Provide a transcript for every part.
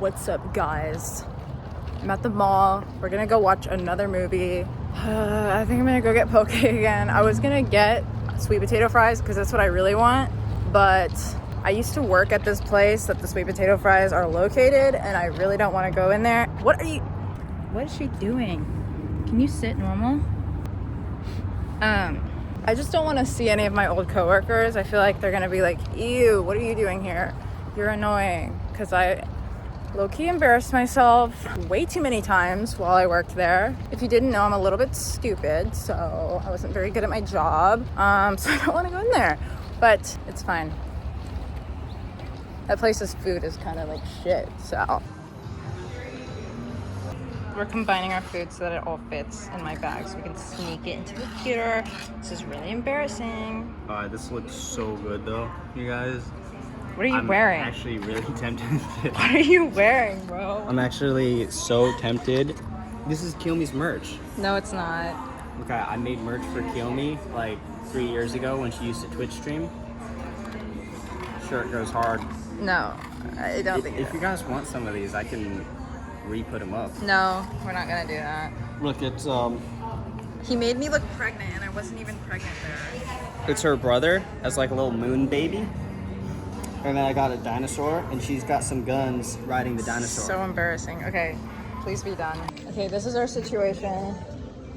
What's up, guys? I'm at the mall. We're gonna go watch another movie. I think I'm gonna go get poke again. I was gonna get sweet potato fries because that's what I really want, but I used to work at this place that the sweet potato fries are located, and I really don't want to go in there. What is she doing? Can you sit normal? I just don't want to see any of my old coworkers. I feel like they're gonna be like, ew, what are you doing here? You're annoying. Because I low-key embarrassed myself way too many times while I worked there. If you didn't know, I'm a little bit stupid, so I wasn't very good at my job. So I don't want to go in there, but it's fine. That place's food is kind of like shit, so. We're combining our food so that it all fits in my bag so we can sneak it into the computer. This is really embarrassing. This looks so good though, you guys. What are you wearing? I'm actually really tempted. What are you wearing, bro? I'm actually so tempted. This is Kiyomi's merch. No, it's not. Okay, I made merch for Kiyomi like 3 years ago when she used to Twitch stream. Shirt goes hard. No, I don't think If you guys want some of these, I can re-put them up. No, we're not gonna do that. Look, it's He made me look pregnant and I wasn't even pregnant there. it's her brother as like a little moon baby. And then I got a dinosaur, and she's got some guns riding the dinosaur. So embarrassing. Okay, please be done. Okay, this is our situation.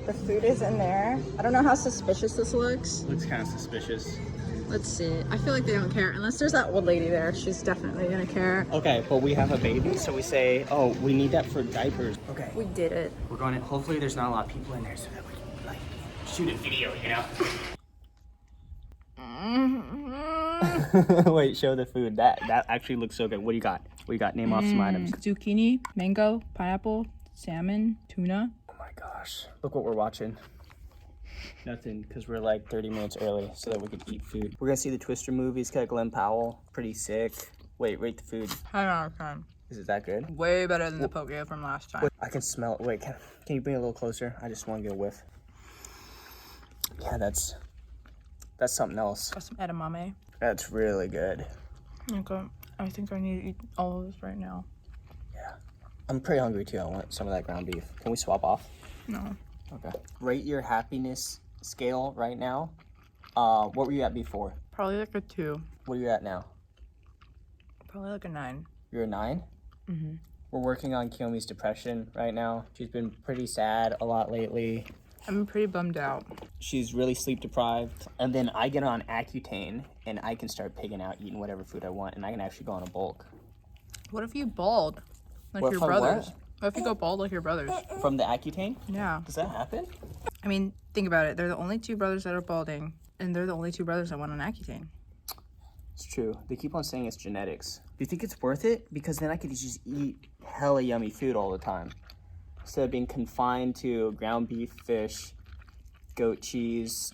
The food is in there. I don't know how suspicious this looks. Looks kind of suspicious. Let's see. I feel like they don't care. Unless there's that old lady there. She's definitely gonna care. Okay, but we have a baby, so we say, oh, we need that for diapers. Okay. We did it. We're going to, hopefully there's not a lot of people in there so that we can, like, shoot a video, you know? Wait, show the food. That actually looks so good. What do you got? What do you got? Name off some items. Zucchini, mango, pineapple, salmon, tuna. Oh my gosh. Look what we're watching. Nothing, because we're like 30 minutes early so that we could eat food. We're going to see the Twister movies, got Glenn Powell. Pretty sick. Wait, rate the food. 10 out of 10. Is it that good? Way better than the poke from last time. I can smell it. Wait, can you bring it a little closer? I just want to get a whiff. Yeah, that's something else. Got some edamame. That's really good. Okay, I think I need to eat all of this right now. Yeah. I'm pretty hungry too. I want some of that ground beef. Can we swap off? No. Okay. Rate your happiness scale right now. What were you at before? Probably like a 2. What are you at now? Probably like a 9. You're a 9? Mm-hmm. We're working on Kiyomi's depression right now. She's been pretty sad a lot lately. I'm pretty bummed out. She's really sleep deprived. And then I get on Accutane and I can start pigging out, eating whatever food I want, and I can actually go on a bulk. What if you bald? Like What your if I brothers? what? What if you go bald like your brothers? From the Accutane? Yeah. Does that happen? I mean, think about it. They're the only 2 brothers that are balding, and they're the only 2 brothers that went on Accutane. It's true. They keep on saying it's genetics. Do you think it's worth it? Because then I could just eat hella yummy food all the time. Instead of being confined to ground beef, fish, goat cheese,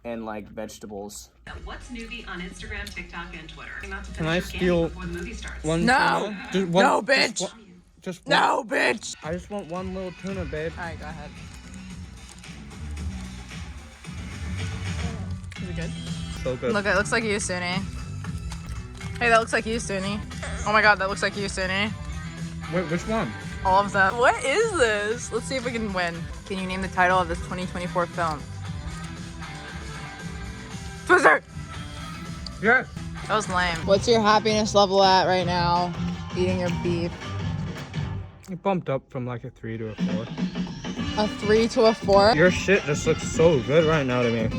and like vegetables. What's newbie on Instagram, TikTok, and Twitter? Can I steal before the movie starts? one No! tuna? Just one, No, bitch! Just one. No, bitch! I just want one little tuna, babe. Alright, go ahead. Is it good? So good. Look, it looks like you, Suni. Hey, that looks like you, Suni. Oh my god, that looks like you, Suni. Wait, which one? All of them. What is this? Let's see if we can win. Can you name the title of this 2024 film? Twister! Yes. That was lame. What's your happiness level at right now? Eating your beef. It bumped up from like a 3 to a 4. A 3 to a 4? Your shit just looks so good right now to me.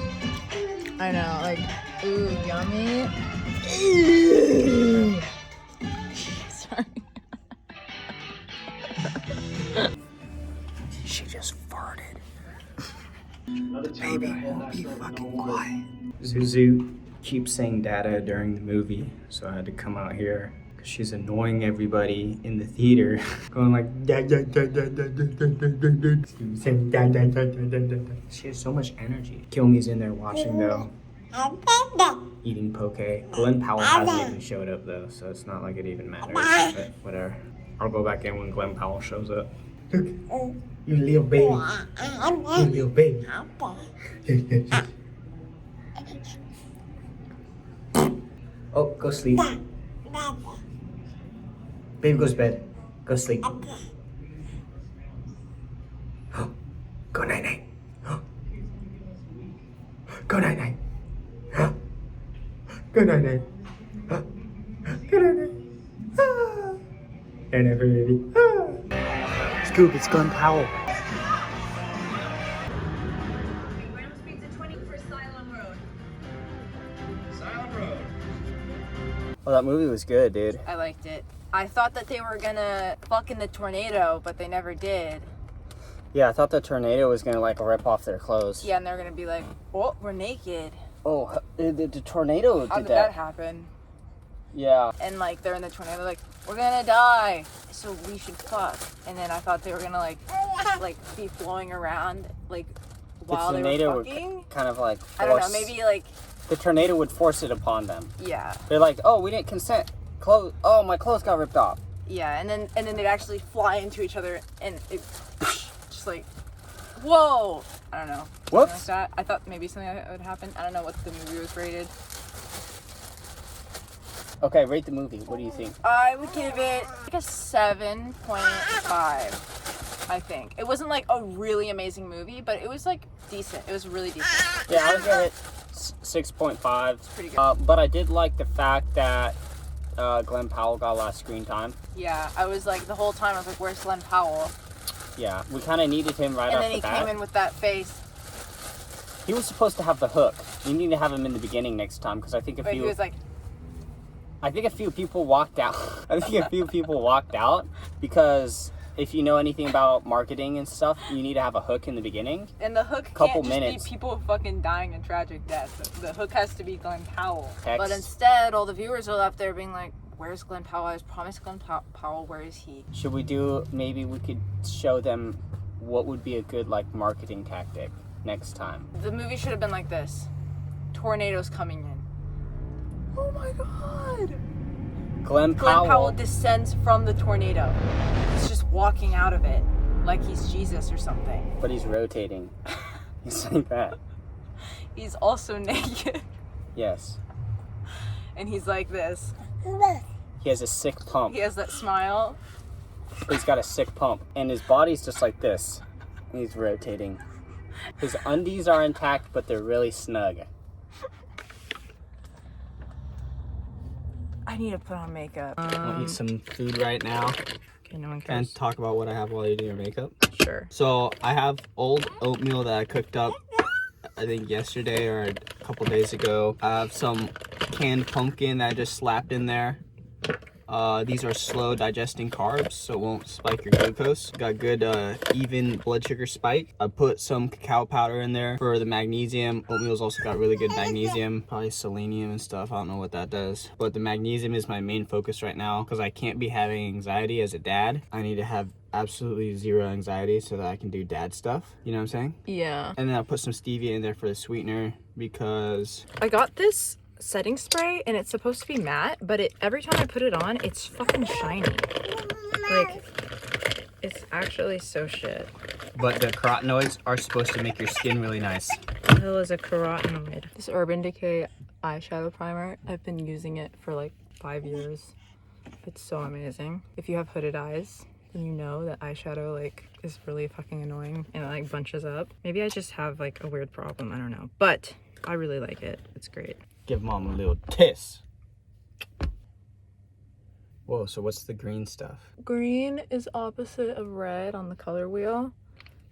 I know, like, ooh, yummy. Sorry. She just farted. Baby, won't be fucking quiet. Zuzu keeps saying dada during the movie, so I had to come out here because she's annoying everybody in the theater, going like da da da da da da da da da, saying da da da da da da. She has so much energy. Kiyomi's in there watching though, eating poke. Glenn Powell hasn't even showed up though, so it's not like it even matters. But whatever. I'll go back in when Glenn Powell shows up. Look, you little baby. You little baby. Oh, go sleep. Baby goes to bed. Go sleep. Go night night. Go night night. Go night night. Go night night. Night night, baby. Scoop, it's Glenn Powell. Well, that movie was good, dude. I liked it. I thought that they were gonna fuck in the tornado, but they never did. Yeah, I thought the tornado was gonna like rip off their clothes. Yeah, and they're gonna be like, "Oh, we're naked." Oh, the tornado How did did that. that happen? Yeah. And like they're in the tornado, like, "We're gonna die, so we should fuck." And then I thought they were gonna like be flowing around like while they were fucking. Would kind of like force, I don't know, maybe like the tornado would force it upon them. yeah. They're like, "Oh, we didn't consent. Clothes. Oh, my clothes got ripped off." Yeah, and then they'd actually fly into each other and it just like, whoa! I don't know. Whoops. Like that. I thought maybe something like that would happen. I don't know what the movie was rated. Okay, rate the movie. What do you think? I would give it like a 7.5. I think it wasn't like a really amazing movie, but it was like decent. It was really decent. Yeah, I would give it 6.5. It's pretty good. But I did like the fact that Glenn Powell got a lot of screen time. Yeah, I was like the whole time I was like, "Where's Glenn Powell?" Yeah, we kind of needed him right off And the then he bat. came in with that face, He was supposed to have the hook. You need to have him in the beginning next time because I think but he was like, a few people walked out. I think a few people walked out because if you know anything about marketing and stuff, you need to have a hook in the beginning. and the hook Couple can't just minutes. be people fucking dying a tragic death. The hook has to be Glenn Powell. Text. But instead, all the viewers are left there being like, "Where's Glenn Powell? I was promised Glenn Powell. Where is he?" Should we do, maybe we could show them what would be a good like marketing tactic next time. The movie should have been like this: tornadoes coming in. Oh my god! Glenn Glenn Powell Powell descends from the tornado. He's just walking out of it like he's Jesus or something. but he's rotating. He's like that. He's also naked, Yes. and he's like this. He has a sick pump. He has that smile. He's got a sick pump. And his body's just like this. And he's rotating. His undies are intact, but they're really snug. I need to put on makeup. I'll eat some food right now Okay, no one and cares. talk about what I have while you do your makeup. Sure. So I have old oatmeal that I cooked up, I think yesterday or a couple days ago. I have some canned pumpkin that I just slapped in there. These are slow digesting carbs, so it won't spike your glucose. Got good even blood sugar spike. I put some cacao powder in there for the magnesium. Oatmeal's also got really good magnesium, probably selenium and stuff. I don't know what that does, but the magnesium is my main focus right now because I can't be having anxiety as a dad. I need to have absolutely zero anxiety so that I can do dad stuff. You know what I'm saying? Yeah. And then I put some stevia in there for the sweetener because I got this setting spray and it's supposed to be matte, but every time I put it on, it's fucking shiny. Like, it's actually so shit. But the carotenoids are supposed to make your skin really nice. The hell is a carotenoid? This Urban Decay eyeshadow primer, I've been using it for like 5 years. It's so amazing. If you have hooded eyes, then you know that eyeshadow like is really fucking annoying and it like bunches up. Maybe I just have like a weird problem, I don't know. But I really like it. It's great. Give mom a little kiss. Whoa, so what's the green stuff? Green is opposite of red on the color wheel,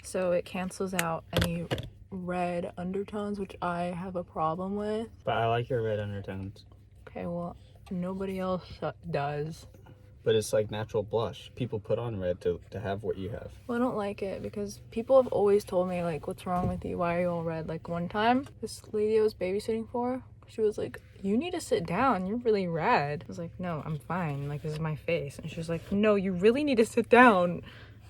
so it cancels out any red undertones, which I have a problem with. But I like your red undertones. Okay, well, nobody else does. But it's like natural blush. People put on red to have what you have. Well, I don't like it because people have always told me, like, what's wrong with you? Why are you all red? Like, one time, this lady I was babysitting for, she was like, you need to sit down. You're really red. I was like, no, I'm fine. Like, this is my face. And she was like, no, you really need to sit down.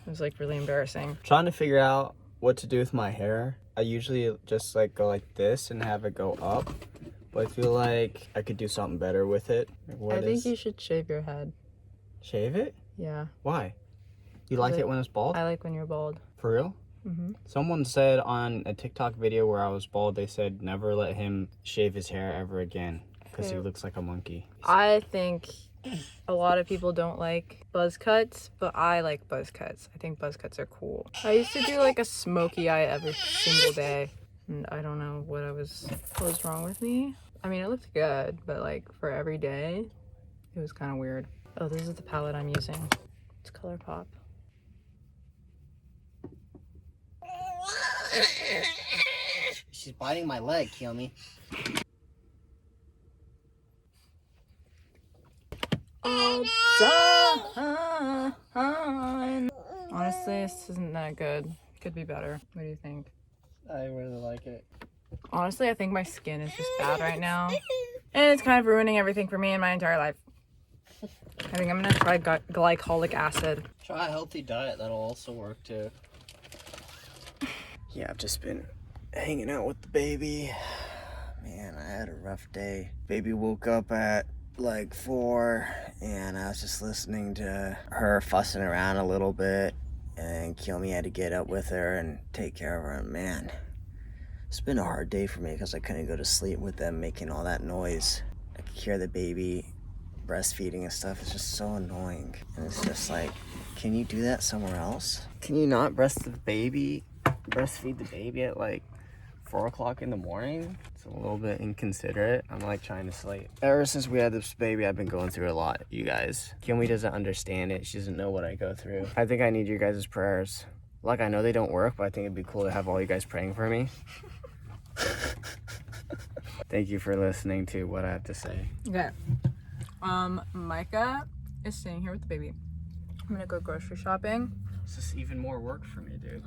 It was, like, really embarrassing. trying to figure out what to do with my hair. I usually just like go like this and have it go up, but I feel like I could do something better with it. Like, I think you should shave your head. Shave it? Yeah. Why? You like it when it's bald? I like when you're bald. For real? Mm-hmm. Someone said on a TikTok video where I was bald, they said never let him shave his hair ever again because he Okay. looks like a monkey. I think A lot of people don't like buzz cuts, but I like buzz cuts. I think buzz cuts are cool. I used to do like a smoky eye every single day, and I don't know what was wrong with me. I mean, it looked good, but like for every day, it was kind of weird. Oh, this is the palette I'm using. It's ColourPop. She's biting my leg, Kiyomi. Honestly, this isn't that good. Could be better. What do you think? I really like it. Honestly, I think my skin is just bad right now. And it's kind of ruining everything for me in my entire life. I think I'm gonna try glycolic acid. Try a healthy diet, that'll also work too. Yeah, I've just been hanging out with the baby. Man, I had a rough day. Baby woke up at like 4 and I was just listening to her fussing around a little bit, and Kiyomi had to get up with her and take care of her. And man, it's been a hard day for me because I couldn't go to sleep with them making all that noise. I could hear the baby breastfeeding and stuff. It's just so annoying. And it's just like, can you do that somewhere else? Can you not breastfeed the baby at like 4 o'clock in the morning? It's a little bit inconsiderate. I'm like trying to sleep. Ever since we had this baby, I've been going through a lot, you guys. Kiyomi doesn't understand it. She doesn't know what I go through. I think I need your guys' prayers. Like, I know they don't work, but I think it'd be cool to have all you guys praying for me. Thank you for listening to what I have to say. Okay. Micah is staying here with the baby. I'm gonna go grocery shopping. This is even more work for me, dude.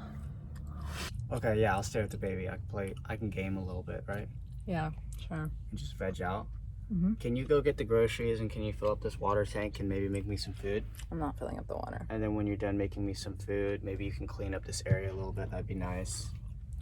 Okay, yeah, I'll stay with the baby. I can game a little bit, right? Yeah, sure. And just veg out. Mhm. Can you go get the groceries and can you fill up this water tank and maybe make me some food? I'm not filling up the water. And then when you're done making me some food, maybe you can clean up this area a little bit. That'd be nice.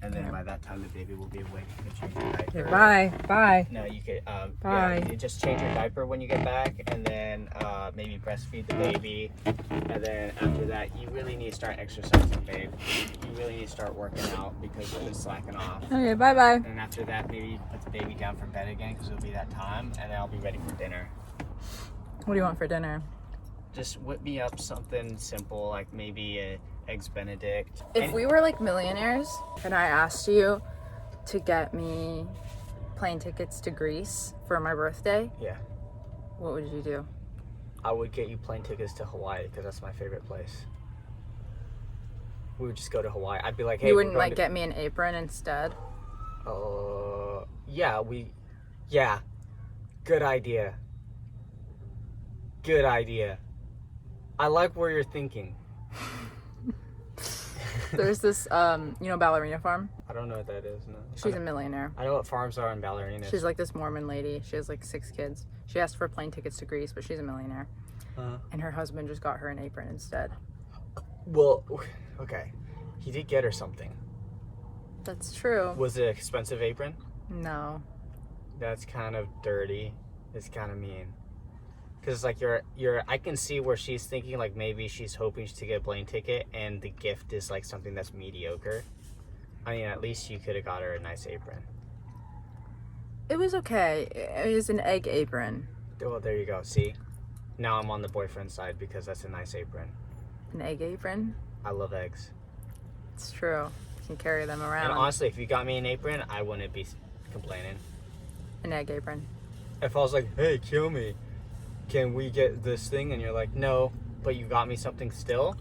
And then by that time, the baby will be awake. You can change your diaper. Okay, bye. No, you could. Bye. Yeah, you just change your diaper when you get back, and then maybe breastfeed the baby. And then after that, you really need to start exercising, babe. You really need to start working out because you've been slacking off. Okay, bye-bye. And after that, maybe you can put the baby down for bed again because it'll be that time, and then I'll be ready for dinner. What do you want for dinner? Just whip me up something simple, like maybe a eggs Benedict. If we were like millionaires and I asked you to get me plane tickets to Greece for my birthday, Yeah, what would you do? I would get you plane tickets to Hawaii because that's my favorite place. We would just go to Hawaii. I'd be like, hey, You wouldn't like get me an apron instead? Yeah. Good idea. Good idea. I like where you're thinking. There's this, ballerina farm. I don't know what that is. No. She's a millionaire. I know what farms are and ballerinas. She's like this Mormon lady. She has like 6 kids. She asked for plane tickets to Greece, but she's a millionaire. And her husband just got her an apron instead. Well, okay. He did get her something. That's true. Was it an expensive apron? No. That's kind of dirty. It's kind of mean. Because like I can see where she's thinking like maybe she's hoping to get a plane ticket and the gift is like something that's mediocre. I mean, at least you could have got her a nice apron. It was okay. It was an egg apron. Well, there you go. See? Now I'm on the boyfriend side because that's a nice apron. An egg apron? I love eggs. It's true. You can carry them around. And honestly, if you got me an apron, I wouldn't be complaining. An egg apron. If I was like, hey, kill me. Can we get this thing? And you're like, no, but you got me something still,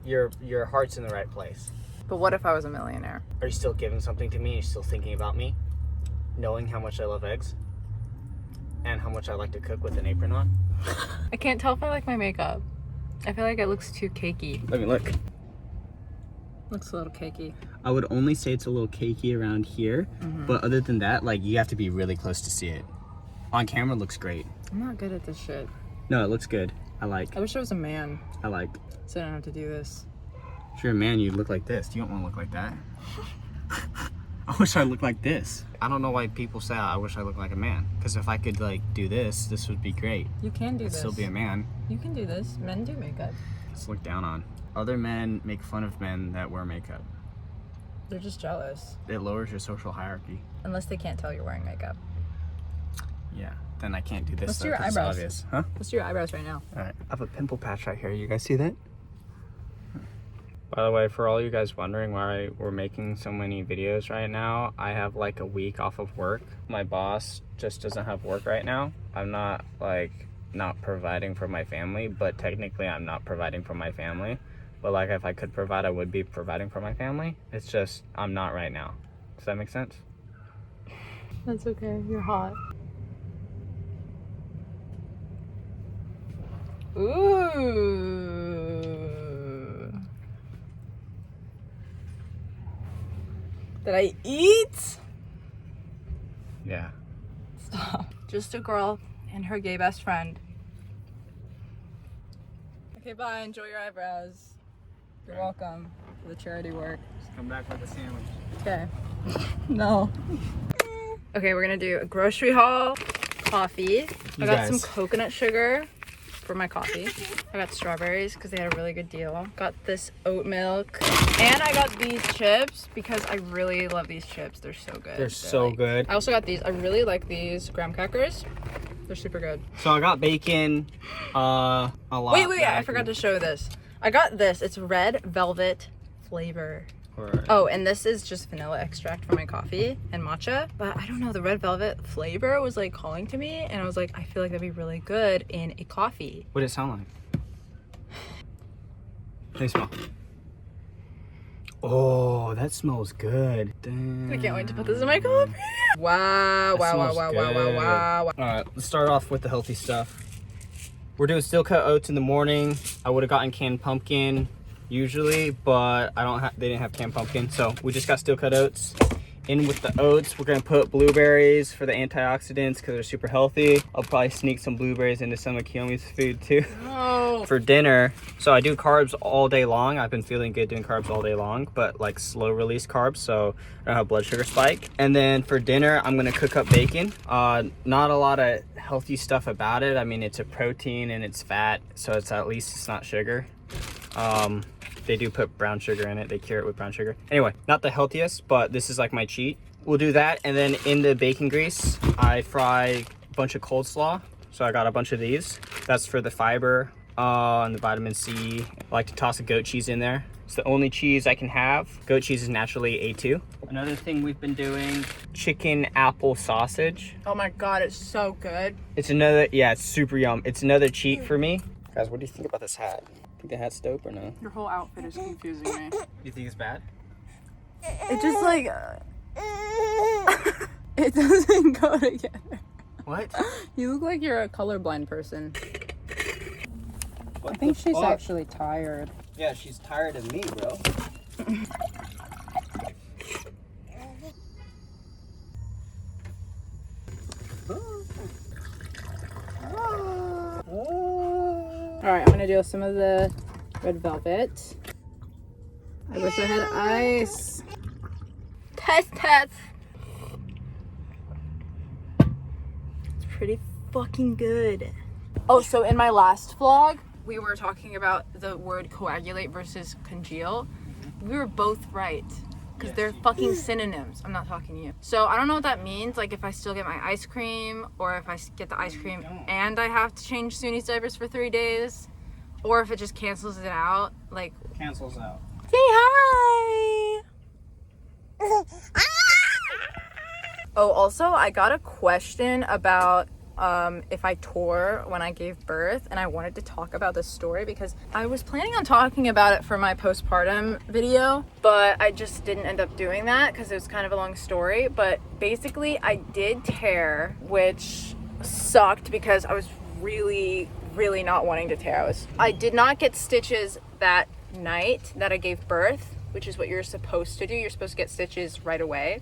your heart's in the right place. But what if I was a millionaire? Are you still giving something to me? Are you still thinking about me? Knowing how much I love eggs? And how much I like to cook with an apron on? I can't tell if I like my makeup. I feel like it looks too cakey. Let me look. Looks a little cakey. I would only say it's a little cakey around here, but other than that, like, you have to be really close to see it. On camera, it looks great. I'm not good at this shit. No, it looks good. I I wish I was a man, like. so I don't have to do this. If you're a man, you'd look like this. You don't want to look like that. I wish I looked like this. I don't know why people say I wish I looked like a man. Because if I could, like, do this would be great. You can do I'd this. still be a man. You can do this. Men do makeup. It's looked down on. Other men make fun of men that wear makeup. They're just jealous. It lowers your social hierarchy. Unless they can't tell you're wearing makeup. Yeah, then I can't do this. Let's do though, your 'cause it's eyebrows. obvious. Huh? Let's do your eyebrows right now. All right. I have a pimple patch right here. You guys see that? By the way, for all you guys wondering why we're making so many videos right now, I have like a week off of work. My boss just doesn't have work right now. I'm not like not providing for my family, but technically I'm not providing for my family. But like if I could provide, I would be providing for my family. It's just I'm not right now. Does that make sense? That's okay. You're hot. Ooh. Did I eat? Yeah. Stop. Just a girl and her gay best friend. Okay, bye. Enjoy your eyebrows. You're welcome for the charity work. Just come back with a sandwich. Okay. No. Okay, we're gonna do a grocery haul, coffee. I got some coconut sugar for my coffee. I got strawberries because they had a really good deal. Got this oat milk. And I got these chips because I really love these chips. They're so good. They're so like, good. I also got these. I really like these graham crackers. They're super good. So I got bacon, a lot. Wait, I forgot to show this. I got this. It's red velvet flavor. Oh, and this is just vanilla extract for my coffee and matcha. But I don't know, the red velvet flavor was like calling to me, and I was like, I feel like that'd be really good in a coffee. What did it sound like? Let me smell. Oh, that smells good. Damn. I can't wait to put this in my coffee. Wow. All right, let's start off with the healthy stuff. We're doing steel cut oats in the morning. I would have gotten canned pumpkin usually, but they didn't have canned pumpkin, so we just got steel cut oats. In with the oats, we're gonna put blueberries for the antioxidants because they're super healthy. I'll probably sneak some blueberries into some of Kiyomi's food too. Oh. For dinner, so I do carbs all day long. I've been feeling good doing carbs all day long, but like slow release carbs, so I don't have blood sugar spike. And then for dinner, I'm gonna cook up bacon. Not a lot of healthy stuff about it. I mean, it's a protein and it's fat, so at least it's not sugar. They do put brown sugar in it. They cure it with brown sugar. Anyway, not the healthiest, but this is like my cheat. We'll do that, and then in the bacon grease, I fry a bunch of coleslaw. So I got a bunch of these. That's for the fiber and the vitamin C. I like to toss a goat cheese in there. It's the only cheese I can have. Goat cheese is naturally A2. Another thing we've been doing, chicken apple sausage. Oh my god, it's so good. It's another, yeah, it's super yum. It's another cheat for me. Guys, what do you think about this hat? Think the hat's dope or no? Your whole outfit is confusing me. You think it's bad? It just like it doesn't go together. What? You look like you're a colorblind person. What I think the she's fuck? actually tired. Yeah, she's tired of me, bro. Alright, I'm gonna do some of the red velvet. I wish I had ice. Test. It's pretty fucking good. Oh, so in my last vlog, we were talking about the word coagulate versus congeal. We were both right. Because they're fucking synonyms. I'm not talking to you. So I don't know what that means. Like if I still get my ice cream, or if I get the ice cream and I have to change Suni's diapers for 3 days, or if it just cancels it out. Like, Cancels out. say hi. Oh, also I got a question about if I tore when I gave birth, and I wanted to talk about this story because I was planning on talking about it for my postpartum video, but I just didn't end up doing that because it was kind of a long story. But basically I did tear, which sucked because I was really not wanting to tear. I did not get stitches that night that I gave birth, which is what you're supposed to do. You're supposed to get stitches right away,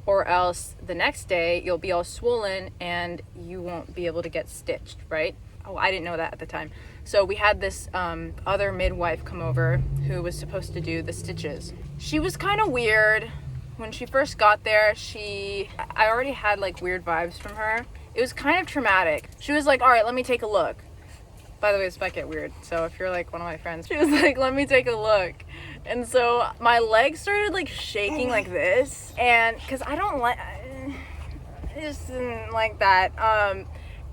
or else the next day you'll be all swollen and you won't be able to get stitched, right? Oh, I didn't know that at the time. So we had this other midwife come over who was supposed to do the stitches. She was kind of weird. When she first got there, I already had like weird vibes from her. It was kind of traumatic. She was like, all right, let me take a look. By the way, this might get weird, so if you're like one of my friends, she was like, let me take a look. And so my legs started like shaking like this, and because I don't like, just didn't like that.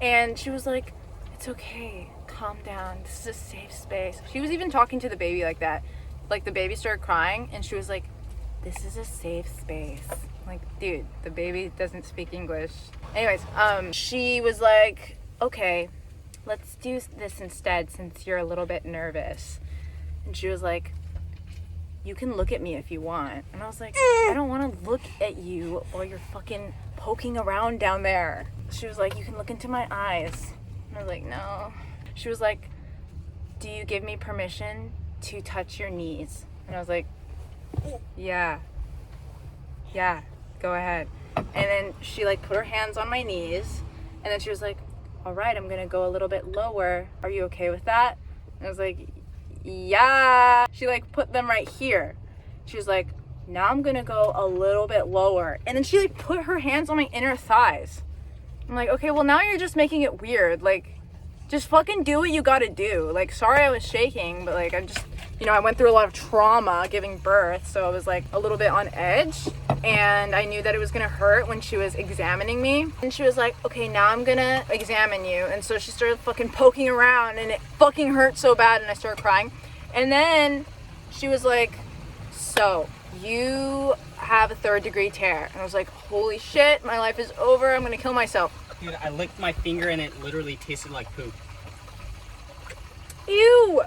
And she was like, it's okay, calm down, this is a safe space. She was even talking to the baby like that. Like, the baby started crying, and she was like, this is a safe space. Like, dude, the baby doesn't speak English. Anyways, she was like, okay, let's do this instead since you're a little bit nervous. And she was like, you can look at me if you want. And I was like, I don't want to look at you while you're fucking poking around down there. She was like, you can look into my eyes. And I was like, no. She was like, do you give me permission to touch your knees? And I was like, yeah, go ahead. And then she like put her hands on my knees, and then she was like, all right, I'm gonna go a little bit lower. Are you okay with that? And I was like, yeah. She like put them right here. She was like, now I'm gonna go a little bit lower. And then she like put her hands on my inner thighs. I'm like, okay, well now you're just making it weird. Like, just fucking do what you gotta do. Like, sorry I was shaking, but like, I'm just, you know, I went through a lot of trauma giving birth, so I was like a little bit on edge, and I knew that it was gonna hurt when she was examining me. And she was like, okay, now I'm gonna examine you. And so she started fucking poking around, and it fucking hurt so bad, and I started crying. And then she was like, so you have a 3rd-degree tear. And I was like, holy shit, my life is over, I'm gonna kill myself. Dude, I licked my finger and it literally tasted like poop. Ew!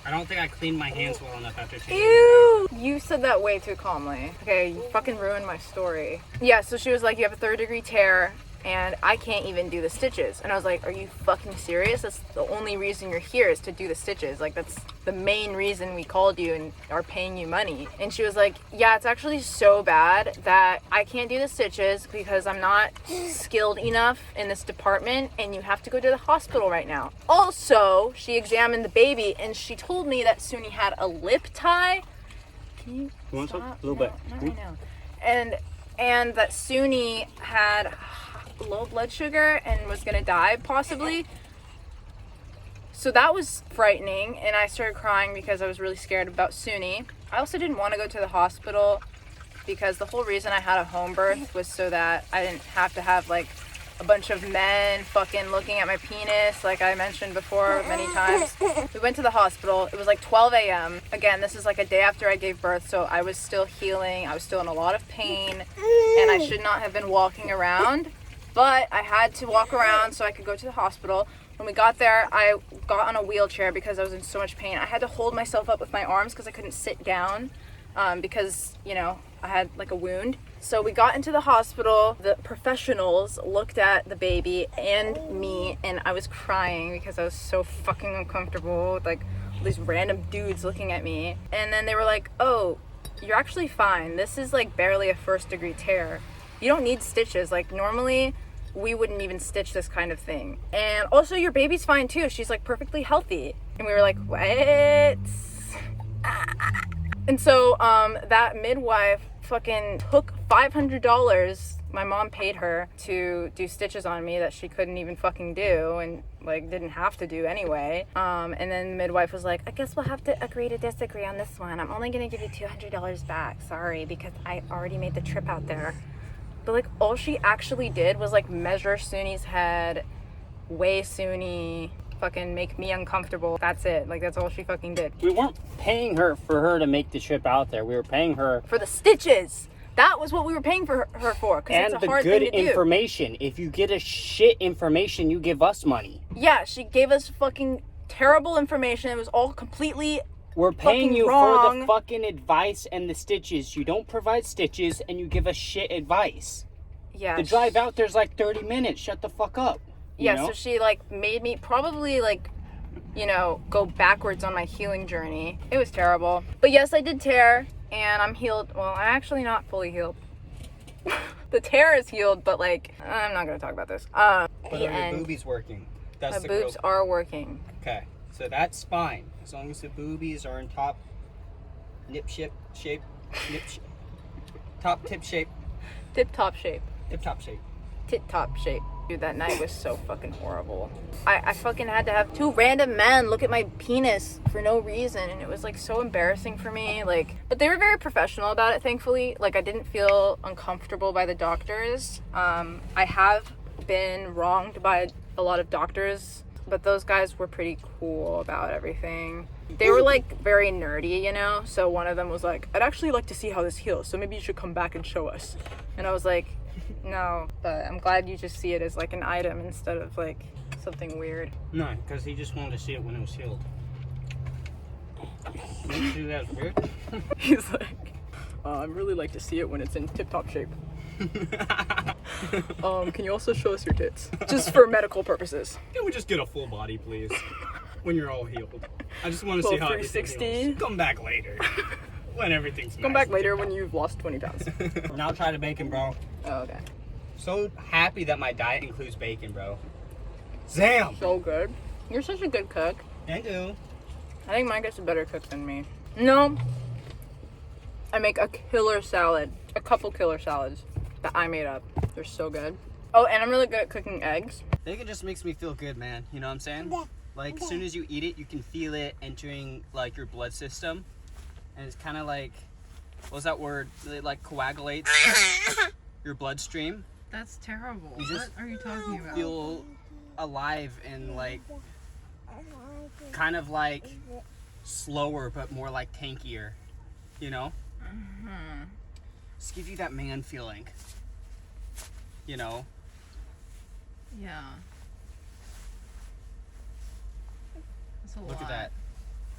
I don't think I cleaned my hands well enough after taking Ew! You said that way too calmly. Okay, you fucking ruined my story. Yeah, so she was like, you have a 3rd-degree tear, and I can't even do the stitches. And I was like, are you fucking serious? That's the only reason you're here, is to do the stitches. Like, that's the main reason we called you and are paying you money. And she was like, yeah, it's actually so bad that I can't do the stitches because I'm not skilled enough in this department, and you have to go to the hospital right now. Also, she examined the baby, and she told me that Suni had a lip tie. Can you want some? stop? A little No, bit. not right now. And that Suni had low blood sugar and was gonna die possibly. So that was frightening, and I started crying because I was really scared about Suni. I also didn't want to go to the hospital because the whole reason I had a home birth was so that I didn't have to have like a bunch of men fucking looking at my penis, like I mentioned before many times. We went to the hospital. It was like 12 a.m. Again, this is like a day after I gave birth, so I was still healing. I was still in a lot of pain, and I should not have been walking around. But I had to walk around so I could go to the hospital. When we got there, I got on a wheelchair because I was in so much pain. I had to hold myself up with my arms because I couldn't sit down because, you know, I had like a wound. So we got into the hospital. The professionals looked at the baby and me, and I was crying because I was so fucking uncomfortable with like all these random dudes looking at me. And then they were like, oh, you're actually fine. This is like barely a 1st-degree tear. You don't need stitches. Like, normally we wouldn't even stitch this kind of thing. And also, your baby's fine too. She's like perfectly healthy. And we were like, what? And so that midwife fucking took $500. My mom paid her to do stitches on me that she couldn't even fucking do and like didn't have to do anyway. And then the midwife was like, I guess we'll have to agree to disagree on this one. I'm only gonna give you $200 back. Sorry, because I already made the trip out there. But like, all she actually did was like measure Suni's head, weigh Suni, fucking make me uncomfortable. That's it. Like, that's all she fucking did. We weren't paying her for her to make the trip out there. We were paying her for the stitches. That was what we were paying for her for, because it's a hard thing to do. And the good information. If you get a shit information, you give us money. Yeah, she gave us fucking terrible information. It was all completely We're paying you wrong. for the fucking advice and the stitches. You don't provide stitches and you give us shit advice. Yeah. The drive out there's like 30 minutes. Shut the fuck up. Yeah, know? So she like made me probably like, you know, go backwards on my healing journey. It was terrible. But yes, I did tear and I'm healed. Well, I'm actually not fully healed. The tear is healed, but like, I'm not going to talk about this. But are your boobies working? That's my boobs are working. Okay, so that's fine. As long as the boobies are in top top tip shape. Tip top shape. Tip top shape. Tit top shape. Dude, that night was so fucking horrible. I fucking had to have 2 random men look at my penis for no reason, and it was like so embarrassing for me. Like, but they were very professional about it, thankfully. Like, I didn't feel uncomfortable by the doctors. I have been wronged by a lot of doctors, but those guys were pretty cool about everything. They were like very nerdy, you know? So one of them was like, I'd actually like to see how this heals, so maybe you should come back and show us. And I was like, no, but I'm glad you just see it as like an item instead of like something weird. No, because he just wanted to see it when it was healed. You see that's weird? He's like, I'd really like to see it when it's in tip-top shape. Can you also show us your tits? Just for medical purposes. Can we just get a full body, please? When you're all healed. I just want to see how everything 360. heals. Come back later. When everything's Come nice back later when you've lost 20 pounds. Now try the bacon, bro. Oh, okay. So happy that my diet includes bacon, bro. Zam! So good. You're such a good cook. Thank you. I think Micah's a better cook than me. No. I make a killer salad. A couple killer salads that I made up. They're so good. Oh, and I'm really good at cooking eggs. Bacon just makes me feel good, man. You know what I'm saying? Like, as soon as you eat it, you can feel it entering, like, your blood system. And it's kind of like, what's that word? It, like, coagulates your bloodstream. That's terrible. You just what are you talking about? feel alive and, like, kind of, like, slower, but more, like, tankier. You know? Mm-hmm. Just give you that man feeling. You know? Yeah. That's a lot. Look at that.